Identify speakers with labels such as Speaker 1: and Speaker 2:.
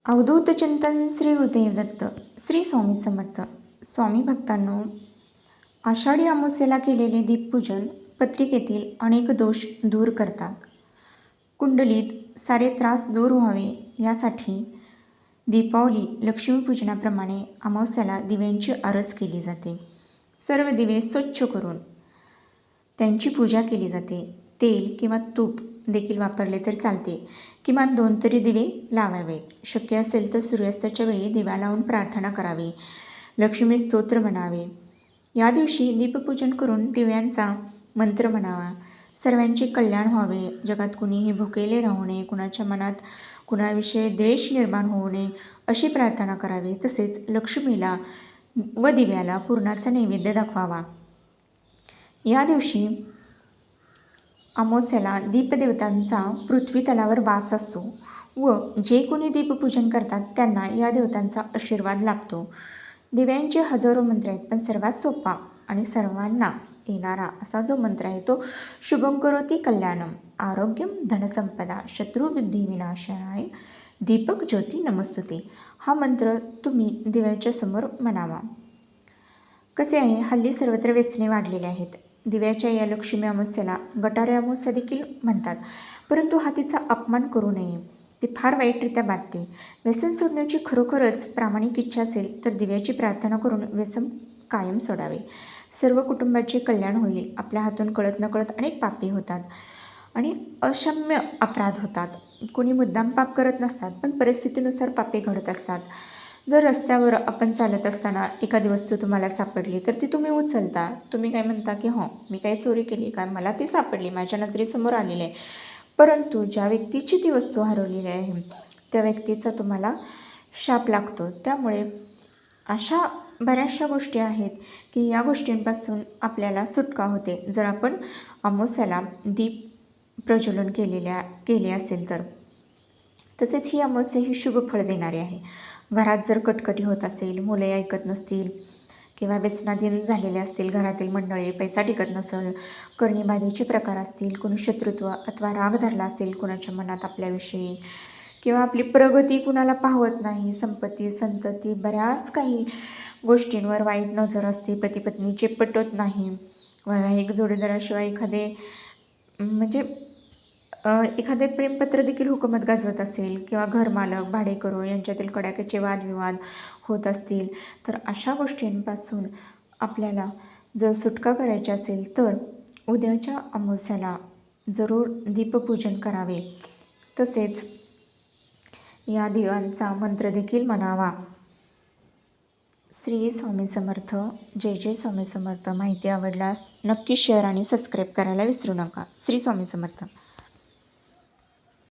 Speaker 1: अवधूत चिंतन श्री गुरुदेव दत्त. श्री स्वामी समर्थ. स्वामी भक्तांनो, आषाढी अमावस्येला केलेले दीपपूजन पत्रिकेतील अनेक दोष दूर करतात. कुंडलीत सारे त्रास दूर व्हावे यासाठी दीपावली लक्ष्मीपूजनाप्रमाणे अमावस्याला दिव्यांची आरस केली जाते. सर्व दिवे स्वच्छ करून त्यांची पूजा केली जाते. तेल किंवा तूप देखील वापरले तर चालते. किमान 2 तरी दिवे लावावे. शक्य असेल तर सूर्यास्ताच्या वेळी दिवा लावून प्रार्थना करावी. लक्ष्मी स्तोत्र म्हणावे. या दिवशी दीपपूजन करून दिव्यांचा मंत्र म्हणावा. सर्वांचे कल्याण व्हावे. जगात कुणीही भुकेले राहू नये. कुणाच्या मनात कुणाविषयी द्वेष निर्माण होऊ नये अशी प्रार्थना करावी. तसेच लक्ष्मीला व दिव्याला पुरणाचा नैवेद्य दाखवावा. या दिवशी अमावस्येला दीपदेवतांचा पृथ्वी तलावर वास असतो व जे कोणी दीपपूजन करतात त्यांना या देवतांचा आशीर्वाद लाभतो. दिव्यांचे हजारो मंत्र आहेत, पण सर्वात सोपा आणि सर्वांना येणारा असा जो मंत्र आहे तो शुभं करोति कल्याणम, आरोग्यम, धनसंपदा, शत्रुबुद्धी विनाशनाय, दीपक ज्योती नमस्तुते. हा मंत्र तुम्ही दिव्याच्या समोर म्हणावा. कसे आहे, हल्ली सर्वत्र व्यसने वाढलेले आहेत. दिव्याच्या या लक्ष्मी अमावस्येला गटारे अमावस्या देखील म्हणतात, परंतु हा तिचा अपमान करू नये. ती फार वाईटरित्या बाधते. व्यसन सोडण्याची खरोखरच प्रामाणिक इच्छा असेल तर दिव्याची प्रार्थना करून व्यसन कायम सोडावे. सर्व कुटुंबाचे कल्याण होईल. आपल्या हातून कळत नकळत अनेक पापे होतात आणि अक्षम्य अपराध होतात. कोणी मुद्दाम पाप करत नसतात, पण परिस्थितीनुसार पापे घडत असतात. जर रस्त्यावर आपण चालत असताना एखादी वस्तू तुम्हाला सापडली तर ती तुम्ही उचलता. तुम्ही काय म्हणता की हो, मी काही चोरी केली काय, मला ती सापडली, माझ्या नजरेसमोर आलेली आहे. परंतु ज्या व्यक्तीची ती वस्तू हरवलेली आहे त्या व्यक्तीचा तुम्हाला शाप लागतो. त्यामुळे अशा बऱ्याचशा गोष्टी आहेत की या गोष्टींपासून आपल्याला सुटका होते जर आपण अमावस्याला दीप प्रज्वलन केले असेल तर. तसेच ही अमावस्या ही शुभ फळ देणारी आहे. घरात जर कटकटी होत असेल, मुले ऐकत नसतील किंवा व्यसनाधीन झालेले असतील, घरातील मंडळी, पैसा टिकत नसेल, करणीबाधीचे प्रकार असतील, कोणी शत्रुत्व अथवा राग धरला असेल कुणाच्या मनात आपल्याविषयी, किंवा आपली प्रगती कुणाला पाहवत नाही, संपत्ती संतती बऱ्याच काही गोष्टींवर वाईट नजर असते, पती पत्नीचे पटत नाही, वैवाहिक जोडीदाराशिवाय एखादे प्रेमपत्र देखील हुकूमत गाजवत असेल किंवा घरमालक भाडेकरू यांच्यातील कडाक्याचे वादविवाद होत असतील तर अशा गोष्टींपासून आपल्याला जर सुटका करायची असेल तर उद्याच्या अमावस्याला जरूर दीपपूजन करावे. तसेच या दिव्यांचा मंत्र देखील म्हणावा. श्री स्वामी समर्थ. जय जय स्वामी समर्थ. माहिती आवडल्यास नक्की शेअर आणि सबस्क्राईब करायला विसरू नका. श्री स्वामी समर्थ.